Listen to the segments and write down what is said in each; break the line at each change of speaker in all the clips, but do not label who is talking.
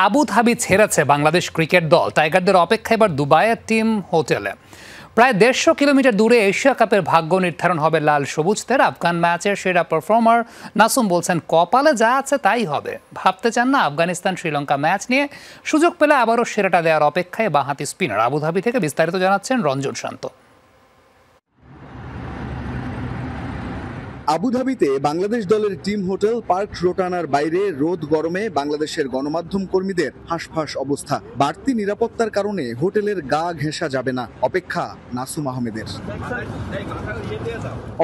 Abu Dhabi ছেড়েছে Bangladesh cricket দল। টাইগারদের অপেক্ষা এবার দুবাইয়ের টিম হোটেলে। প্রায় 150 কিলোমিটার দূরে এশিয়া কাপের ভাগ্য নির্ধারণ হবে লাল সবুজদের। আফগান ম্যাচের সেরা পারফর্মার নাসুম বলছেন, কপালে যা আছে তাই হবে। ভাবতে চান না আফগানিস্তান শ্রীলঙ্কা ম্যাচ নিয়ে। সুযোগ পেলে আবারও সেরাটা দেওয়ার অপেক্ষায় বাঁহাতি স্পিনার। আবুধাবি থেকে বিস্তারিত জানাচ্ছেন রঞ্জন শান্ত।
আবুধাবিতে বাংলাদেশ দলের টিম হোটেল পার্ক রোটানার বাইরে রোদ গরমে বাংলাদেশের গণমাধ্যম কর্মীদের হাঁসফাঁস অবস্থা। বাড়তি নিরাপত্তার কারণে হোটেলের গা ঘেঁষা যাবে না, অপেক্ষা নাসুম আহমেদের।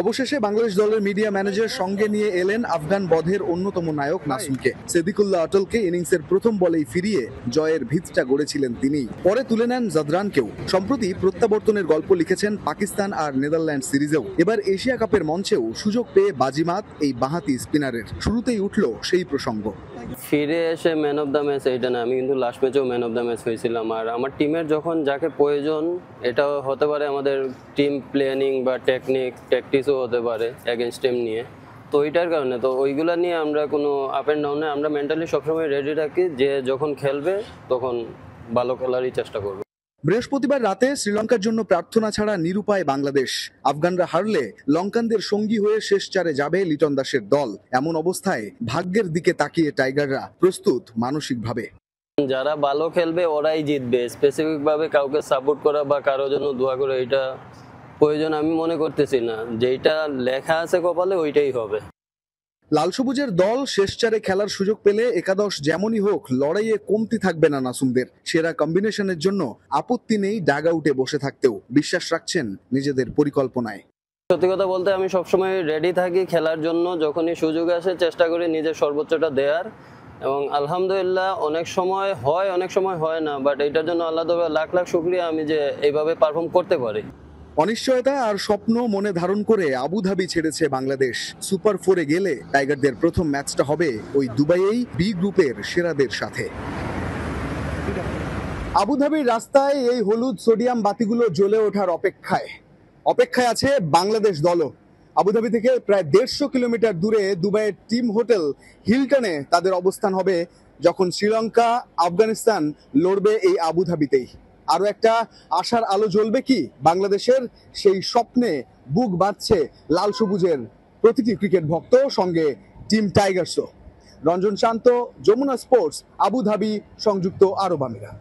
অবশেষে বাংলাদেশ দলের মিডিয়া ম্যানেজার সঙ্গে নিয়ে এলেন আফগান বধের অন্যতম নায়ক নাসুমকে। সেদিকুল্লাহ অটলকে ইনিংসের প্রথম বলেই ফিরিয়ে জয়ের ভিতটা গড়েছিলেন তিনি। পরে তুলে নেন জাদরানকেও। সম্প্রতি প্রত্যাবর্তনের গল্প লিখেছেন পাকিস্তান আর নেদারল্যান্ড সিরিজেও। এবার এশিয়া কাপের মঞ্চেও সুযোগ পেয়ে বাজিমাত এই বাঁহাতি স্পিনারের। শুরুতেই উঠল সেই প্রসঙ্গ।
ফিরে এসে ম্যান অফ দ্য ম্যাচ এইটা না, আমি কিন্তু লাস্ট ম্যাচেও ম্যান অফ দ্য ম্যাচ হয়েছিলাম। আর আমার টিমের যখন যাকে প্রয়োজন, এটা হতে পারে আমাদের টিম প্ল্যানিং বা ট্যাকটিক্সও হতে পারে এগেনস্ট টিম নিয়ে। তো ওইটার কারণে তো ওইগুলা নিয়ে আমরা কোনো আপ অ্যান্ড ডাউনে আমরা মেন্টালি সবসময় রেডি রাখি যে যখন খেলবে তখন ভালো খেলারই চেষ্টা করবে।
বৃহস্পতিবার রাতে শ্রীলঙ্কার জন্য প্রার্থনা ছাড়া নিরুপায় বাংলাদেশ। আফগানরা হারলে লঙ্কানদের সঙ্গী হয়ে শেষ চারে যাবে লিটন দাসের দল। এমন অবস্থায় ভাগ্যের দিকে তাকিয়ে টাইগাররা প্রস্তুত মানসিকভাবে।
যারা ভালো খেলবে ওরাই জিতবে। স্পেসিফিক ভাবে কাউকে সাপোর্ট করা বা কারোর জন্য দোয়া করা এটা প্রয়োজন আমি মনে করতেছি না। যেটা লেখা আছে কপালে ওইটাই হবে।
লাল সবুজের দল শেষ চারে খেলার সুযোগ পেলে একাদশ যেমনই হোক লড়াইয়ে কমতি থাকবে না নাসুমদের। সেরা কম্বিনেশনের জন্য আপত্তি নেই ডাগ আউটে বসে থাকতেও। বিশ্বাস রাখছেন নিজেদের পরিকল্পনায়।
সত্যি কথা বলতে আমি সবসময় রেডি থাকি খেলার জন্য। যখনই সুযোগ আসে চেষ্টা করি নিজের সর্বোচ্চটা দেওয়ার। এবং আলহামদুলিল্লাহ অনেক সময় হয়, অনেক সময় হয় না। বাট এটার জন্য আল্লাহ তাআলা লাখ লাখ শুকরিয়া আমি যে এইভাবে পারফর্ম করতে পারি।
অনিশ্চয়তা আর স্বপ্ন মনে ধারণ করে আবুধাবি ছেড়েছে বাংলাদেশ। সুপার 4-এ গেলে টাইগারদের প্রথম ম্যাচটা হবে ওই দুবাইয়েই বি গ্রুপের সেরাদের সাথে। আবুধাবির রাস্তায় এই হলুদ সোডিয়াম বাতিগুলো জ্বলে ওঠার অপেক্ষায় আছে বাংলাদেশ দলও। আবুধাবি থেকে প্রায় 150 কিলোমিটার দূরে দুবাইয়ের টিম হোটেল হিলটনে তাদের অবস্থান হবে যখন শ্রীলঙ্কা আফগানিস্তান লড়বে এই আবুধাবিতেই। আরো একটা আশার আলো জ্বলবে কি বাংলাদেশের, সেই স্বপ্নে বুক বাঁধছে লাল সবুজের প্রতিটি ক্রিকেট ভক্ত, সঙ্গে টিম টাইগার্সও। রঞ্জন শান্ত, যমুনা স্পোর্টস, আবুধাবি, সংযুক্ত আরব আমিরাত।